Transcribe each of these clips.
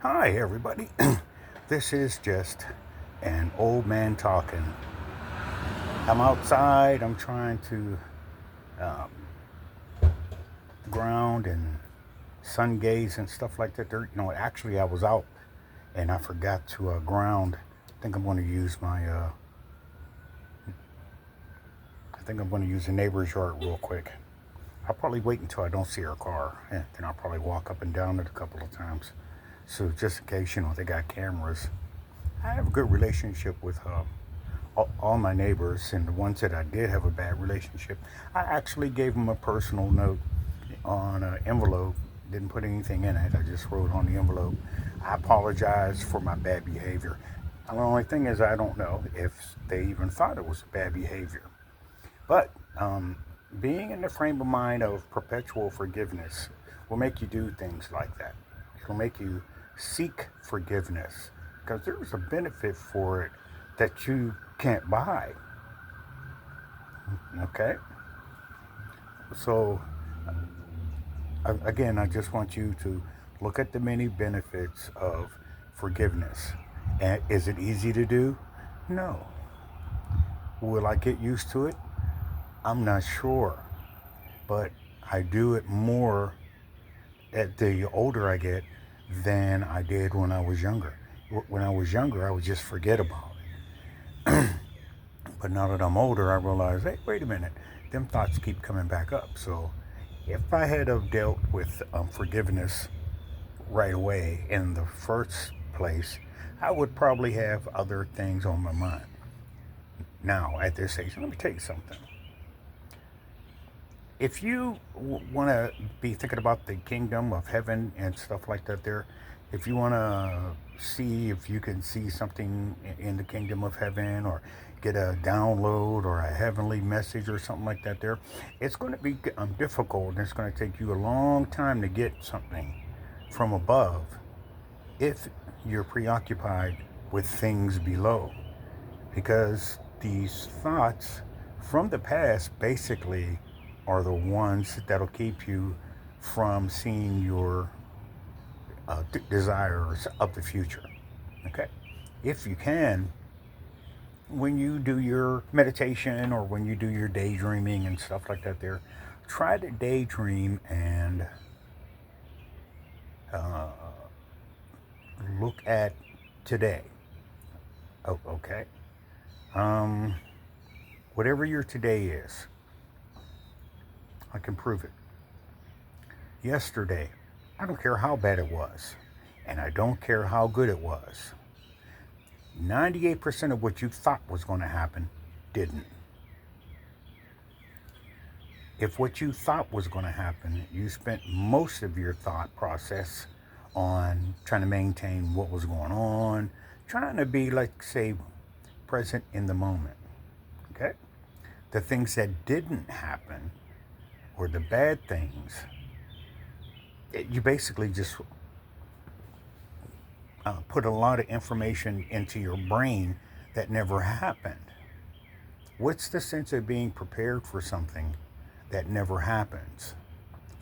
Hi, everybody. This is just an old man talking. I'm outside. I'm trying to um, ground and sun gaze and stuff like that. Actually, I was out and I forgot to ground. I think I'm going to use my. I think I'm going to use the neighbor's yard real quick. I'll probably wait until I don't see her car, and then I'll probably walk up and down it a couple of times. So just in case they got cameras. I have a good relationship with all my neighbors, and the ones that I did have a bad relationship, I actually gave them a personal note on an envelope. Didn't put anything in it. I just wrote on the envelope, I apologize for my bad behavior. And the only thing is, I don't know if they even thought it was bad behavior. But being in the frame of mind of perpetual forgiveness will make you do things like that. It'll make you seek forgiveness because there's a benefit for it that you can't buy. Okay? So, again, I just want you to look at the many benefits of forgiveness. And is it easy to do? No. Will I get used to it? I'm not sure. But I do it more at the older I get than I did when I was younger. When I was younger, I would just forget about it. But now that I'm older, I realize, hey, wait a minute, them thoughts keep coming back up. So if I had have dealt with forgiveness right away in the first place, I would probably have other things on my mind. Now, at this age, let me tell you something. If you want to be thinking about the kingdom of heaven and stuff like that, if you want to see if you can see something in the kingdom of heaven or get a download or a heavenly message or something like that, it's going to be difficult and it's going to take you a long time to get something from above if you're preoccupied with things below, because these thoughts from the past basically are the ones that'll keep you from seeing your desires of the future. Okay? If you can, when you do your meditation or when you do your daydreaming and stuff like that, try to daydream and uh, look at today. Oh, okay? Um, Whatever your today is, I can prove it. Yesterday, I don't care how bad it was, and I don't care how good it was. 98% of what you thought was going to happen didn't. If what you thought was going to happen, you spent most of your thought process on trying to maintain what was going on, trying to be, like, say, present in the moment. Okay? The things that didn't happen, or the bad things, you basically just put a lot of information into your brain that never happened. What's the sense of being prepared for something that never happens?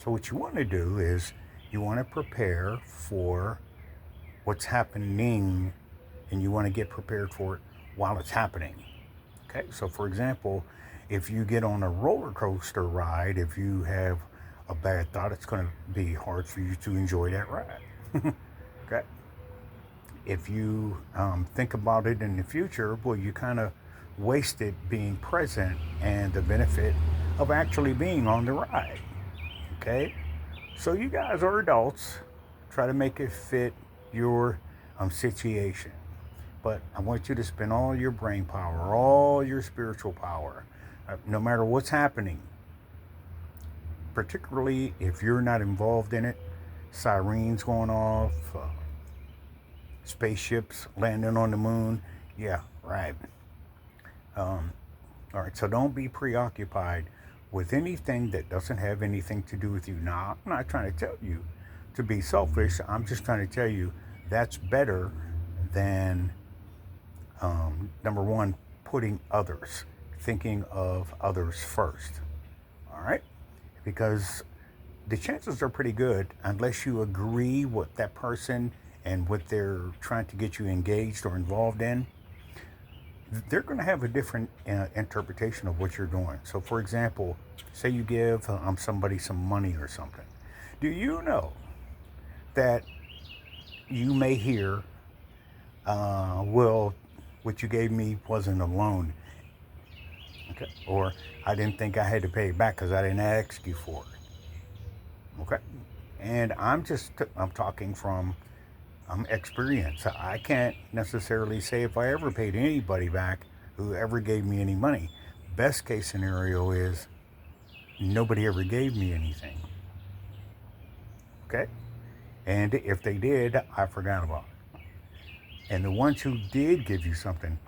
So, what you want to do is you want to prepare for what's happening and you want to get prepared for it while it's happening. Okay, so for example, if you get on a roller coaster ride, if you have a bad thought, it's going to be hard for you to enjoy that ride. Okay, if you think about it in the future, well, you kind of wasted being present and the benefit of actually being on the ride. Okay, so you guys are adults. Try to make it fit your situation. But I want you to spend all your brain power, all your spiritual power, no matter what's happening, particularly if you're not involved in it. Sirens going off, spaceships landing on the moon. Yeah, right. Um, all right, so don't be preoccupied with anything that doesn't have anything to do with you. Now, I'm not trying to tell you to be selfish. I'm just trying to tell you that's better than, number one, putting others, thinking of others first. All right? Because the chances are pretty good, unless you agree with that person and what they're trying to get you engaged or involved in, they're going to have a different interpretation of what you're doing. So, for example, say you give somebody some money or something. Do you know that you may hear, well, what you gave me wasn't a loan, okay? Or I didn't think I had to pay it back because I didn't ask you for it, okay? And I'm talking from experience. I can't necessarily say if I ever paid anybody back who ever gave me any money. Best case scenario is nobody ever gave me anything, okay? And if they did, I forgot about it. And the ones who did give you something,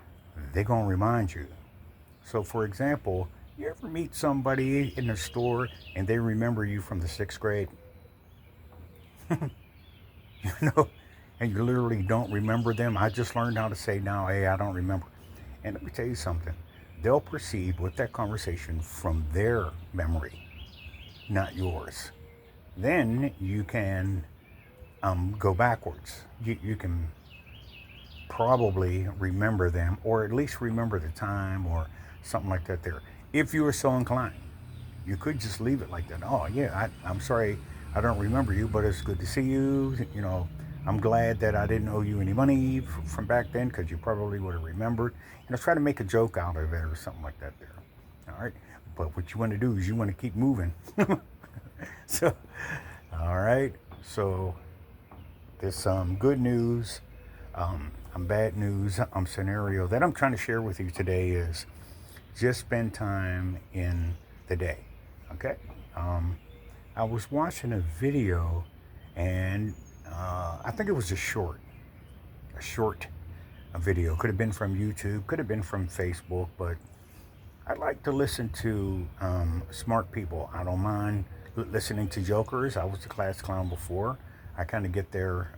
they're going to remind you. So, for example, you ever meet somebody in the store and they remember you from the sixth grade? You know, and you literally don't remember them. I just learned how to say now, hey, I don't remember. And let me tell you something. They'll proceed with that conversation from their memory, not yours. Then you can go backwards. You can probably remember them, or at least remember the time or something like that there. If you were so inclined, you could just leave it like that. Oh, yeah, I'm sorry, I don't remember you, but it's good to see you. You know, I'm glad that I didn't owe you any money from back then because you probably would have remembered. You know, try to make a joke out of it or something like that there. All right. But what you want to do is you want to keep moving. So, all right. So, there's some good news, bad news, scenario that I'm trying to share with you today is just spend time in the day. Okay. I was watching a video and I think it was a short video. Could have been from YouTube, could have been from Facebook, but I like to listen to smart people. I don't mind listening to jokers. I was a class clown before. I kind of get their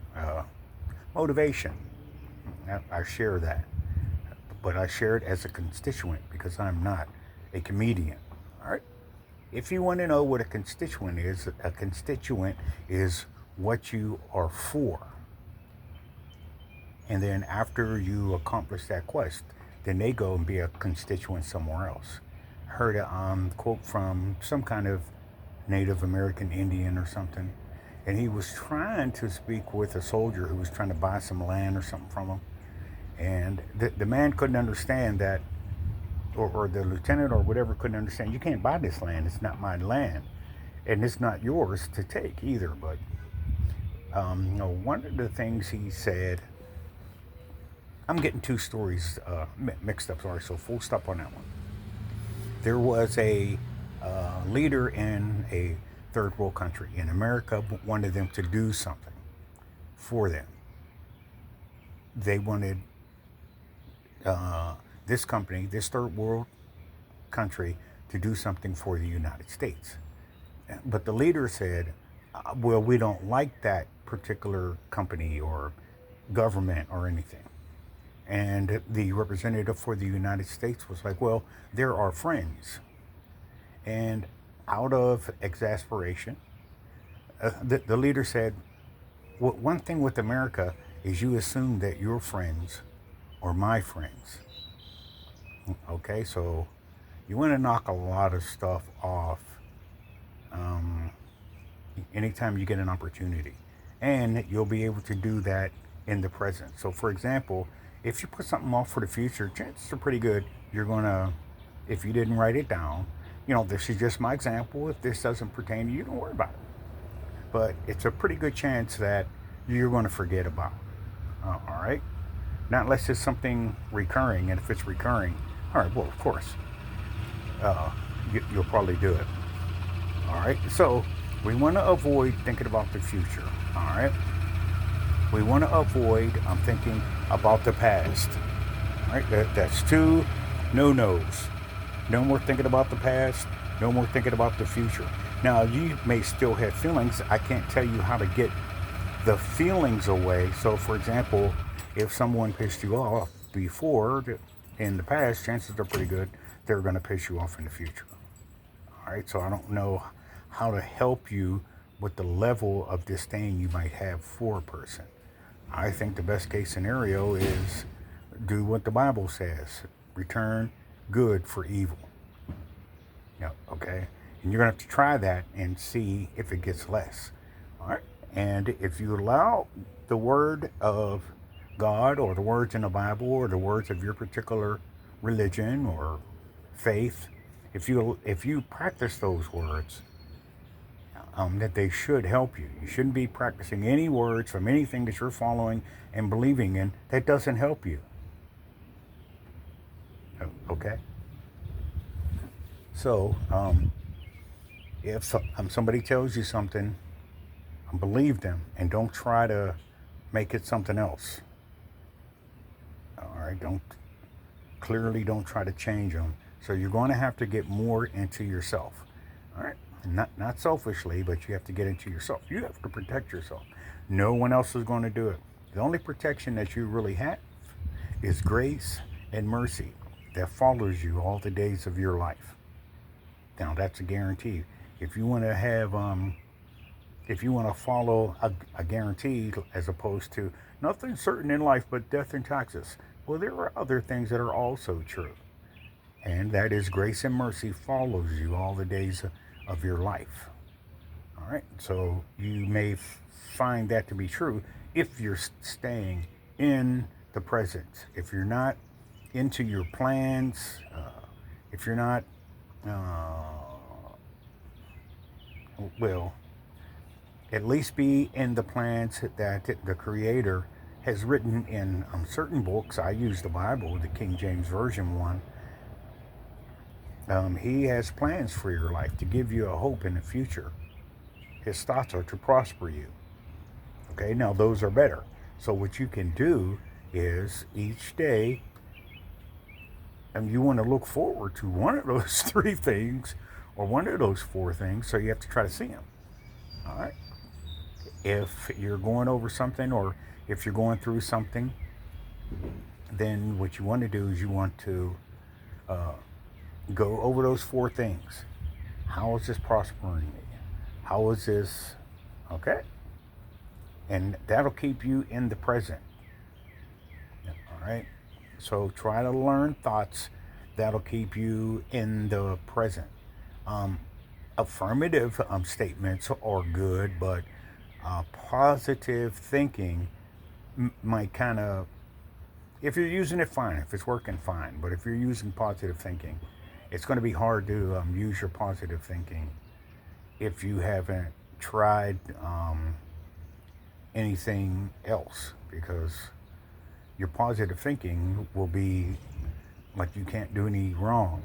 motivation. I share that, but I share it as a constituent because I'm not a comedian. All right. If you want to know what a constituent is what you are for. And then after you accomplish that quest, then they go and be a constituent somewhere else. I heard a quote from some kind of Native American Indian or something, and he was trying to speak with a soldier who was trying to buy some land or something from him. And the man couldn't understand that, or the lieutenant or whatever couldn't understand, you can't buy this land, it's not my land. And it's not yours to take either. But one of the things he said, I'm getting two stories mixed up, sorry, so full stop on that one. There was a leader in a third world country, and America wanted them to do something for them. They wanted this company, this third world country, to do something for the United States. But the leader said, well, we don't like that particular company or government or anything. And the representative for the United States was like, well, they're our friends. And out of exasperation, the leader said, well, one thing with America is you assume that your friends are my friends. Okay, so you want to knock a lot of stuff off anytime you get an opportunity. And you'll be able to do that in the present. So, for example, if you put something off for the future, chances are pretty good you're going to, if you didn't write it down, this is just my example. If this doesn't pertain to you, don't worry about it. But it's a pretty good chance that you're going to forget about it. All right? Not unless it's something recurring. And if it's recurring, all right, well, of course, you'll probably do it. All right? So we want to avoid thinking about the future. All right? We want to avoid thinking about the past. All right? That's two no-nos. No more thinking about the past. No more thinking about the future. Now, you may still have feelings. I can't tell you how to get the feelings away. So, for example, if someone pissed you off before in the past, chances are pretty good they're going to piss you off in the future. All right, so I don't know how to help you with the level of disdain you might have for a person. I think the best case scenario is do what the Bible says. Return good for evil. Yeah, okay? And you're going to have to try that and see if it gets less. All right? And if you allow the word of God or the words in the Bible or the words of your particular religion or faith, if you practice those words, that they should help you. You shouldn't be practicing any words from anything that you're following and believing in that doesn't help you. Okay? So, if somebody tells you something, believe them and don't try to make it something else. All right? Don't try to change them. So you're going to have to get more into yourself. All right? Not selfishly, but you have to get into yourself. You have to protect yourself. No one else is going to do it. The only protection that you really have is grace and mercy that follows you all the days of your life. Now that's a guarantee. If you want to have, if you want to follow a guarantee as opposed to nothing certain in life but death and taxes, well, there are other things that are also true. And that is grace and mercy follows you all the days of your life. All right. So you may find that to be true if you're staying in the present. If you're not into your plans, if you're not, well, at least be in the plans that the Creator has written in certain books. I use the Bible, the King James Version one. He has plans for your life to give you a hope in the future. His thoughts are to prosper you. Okay, now those are better. So what you can do is each day, and you want to look forward to one of those three things or one of those four things, so you have to try to see them. All right? If you're going over something or if you're going through something, then what you want to do is you want to go over those four things. How is this prospering me? How is this, okay? And that'll keep you in the present. All right? So try to learn thoughts that'll keep you in the present. Affirmative statements are good, but positive thinking might kind of, if you're using it, fine. If it's working, fine. But if you're using positive thinking, it's going to be hard to use your positive thinking if you haven't tried anything else, because your positive thinking will be like you can't do any wrong.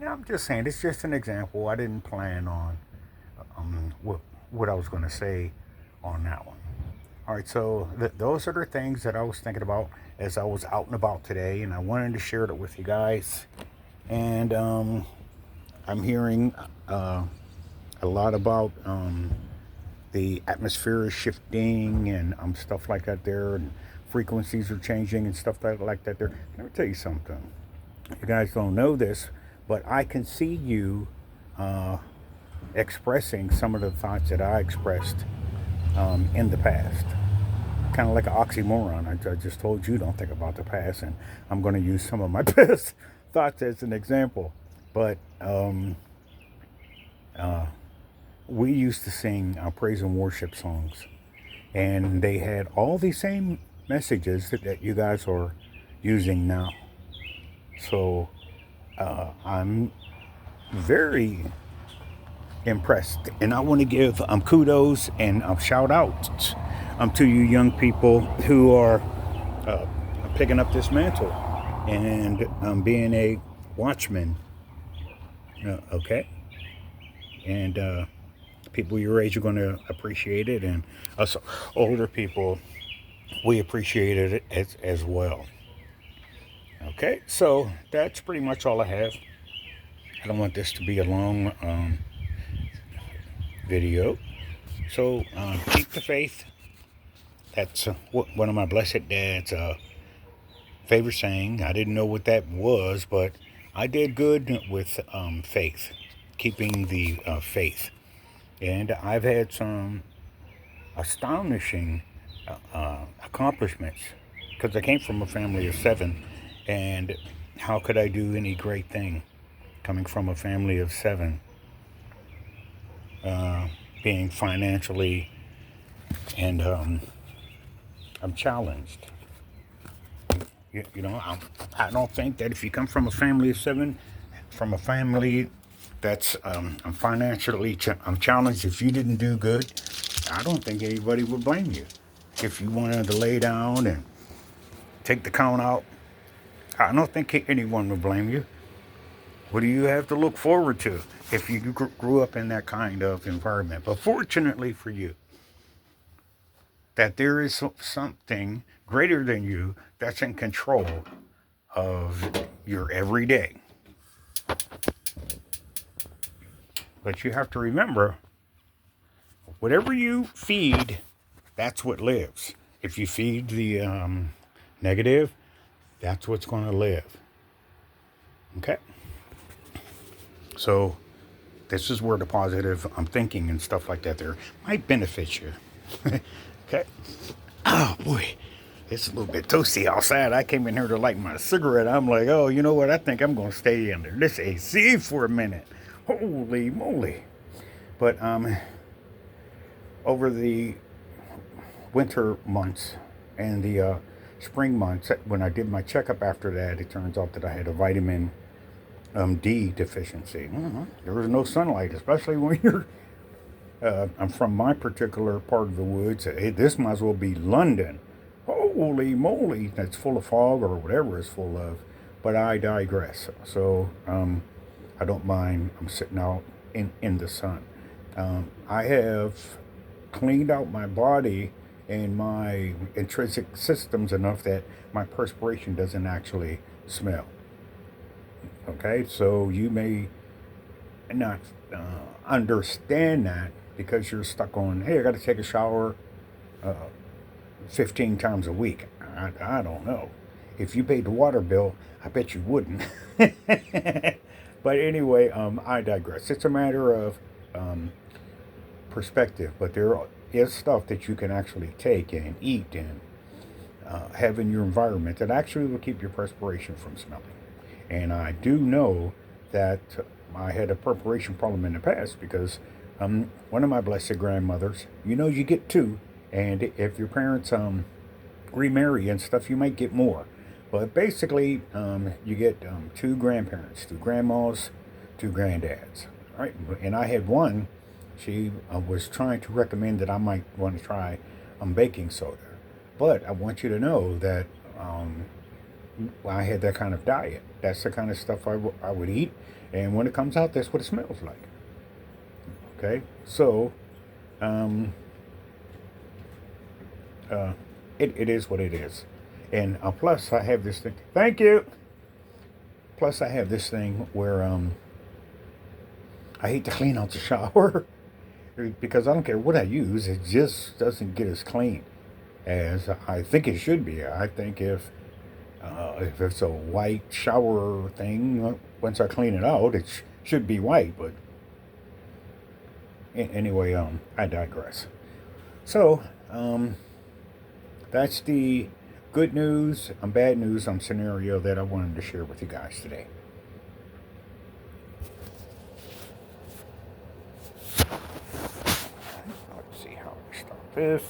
I'm just saying, it's just an example. I didn't plan on what I was going to say on that one. All right, so those are the things that I was thinking about as I was out and about today, and I wanted to share it with you guys. And I'm hearing a lot about the atmosphere is shifting and stuff like that there, and frequencies are changing and stuff like that there. Let me tell you something. You guys don't know this, but I can see you expressing some of the thoughts that I expressed in the past. Kind of like an oxymoron. I just told you don't think about the past, and I'm going to use some of my past thoughts as an example. But we used to sing praise and worship songs, and they had all the same messages that you guys are using now. So I'm very impressed, and I want to give kudos and shout outs to you young people who are picking up this mantle and being a watchman. Okay, and people your age are going to appreciate it, and us older people, we appreciate it as well. Okay, so that's pretty much all I have. I don't want this to be a long video. So keep the faith. That's one of my blessed dad's favorite saying. I didn't know what that was, but I did good with faith, keeping the faith. And I've had some astonishing accomplishments because I came from a family of seven, and how could I do any great thing coming from a family of seven, being financially and I'm challenged. I don't think that if you come from a family of seven, from a family that's I'm financially I'm challenged. If you didn't do good, I don't think anybody would blame you. If you wanted to lay down and take the count out, I don't think anyone would blame you. What do you have to look forward to if you grew up in that kind of environment? But fortunately for you, that there is something greater than you that's in control of your everyday. But you have to remember, whatever you feed, that's what lives. If you feed the negative, that's what's going to live. Okay? So this is where the positive thinking and stuff like that there might benefit you. Okay? Oh, boy. It's a little bit toasty outside. I came in here to light my cigarette. I'm like, oh, you know what? I think I'm going to stay under this AC for a minute. Holy moly. But over the winter months and the spring months, when I did my checkup after that, it turns out that I had a vitamin D deficiency. There was no sunlight, especially when you're I'm from my particular part of the woods. Hey, this might as well be London. Holy moly, that's full of fog or whatever it's full of. But I digress. So I don't mind. I'm sitting out in the sun. I have cleaned out my body and my intrinsic systems enough that my perspiration doesn't actually smell. Okay, so you may not understand that because you're stuck on, hey, I got to take a shower 15 times a week. I don't know. If you paid the water bill, I bet you wouldn't. But anyway, I digress. It's a matter of perspective, but there is stuff that you can actually take and eat and have in your environment that actually will keep your perspiration from smelling. And I do know that I had a perspiration problem in the past because one of my blessed grandmothers, you get two, and if your parents remarry and stuff, you might get more. But basically, you get two grandparents, two grandmas, two granddads. Right? And I had one. She was trying to recommend that I might want to try baking soda. But I want you to know that I had that kind of diet. That's the kind of stuff I would eat. And when it comes out, that's what it smells like. Okay? So, it is what it is. And plus, I have this thing. Thank you. Plus, I have this thing where I hate to clean out the shower because I don't care what I use. It just doesn't get as clean as I think it should be. I think if it's a white shower thing, once I clean it out, it should be white. But anyway, I digress. So, that's the good news and bad news scenario that I wanted to share with you guys today. Let's see how we start this.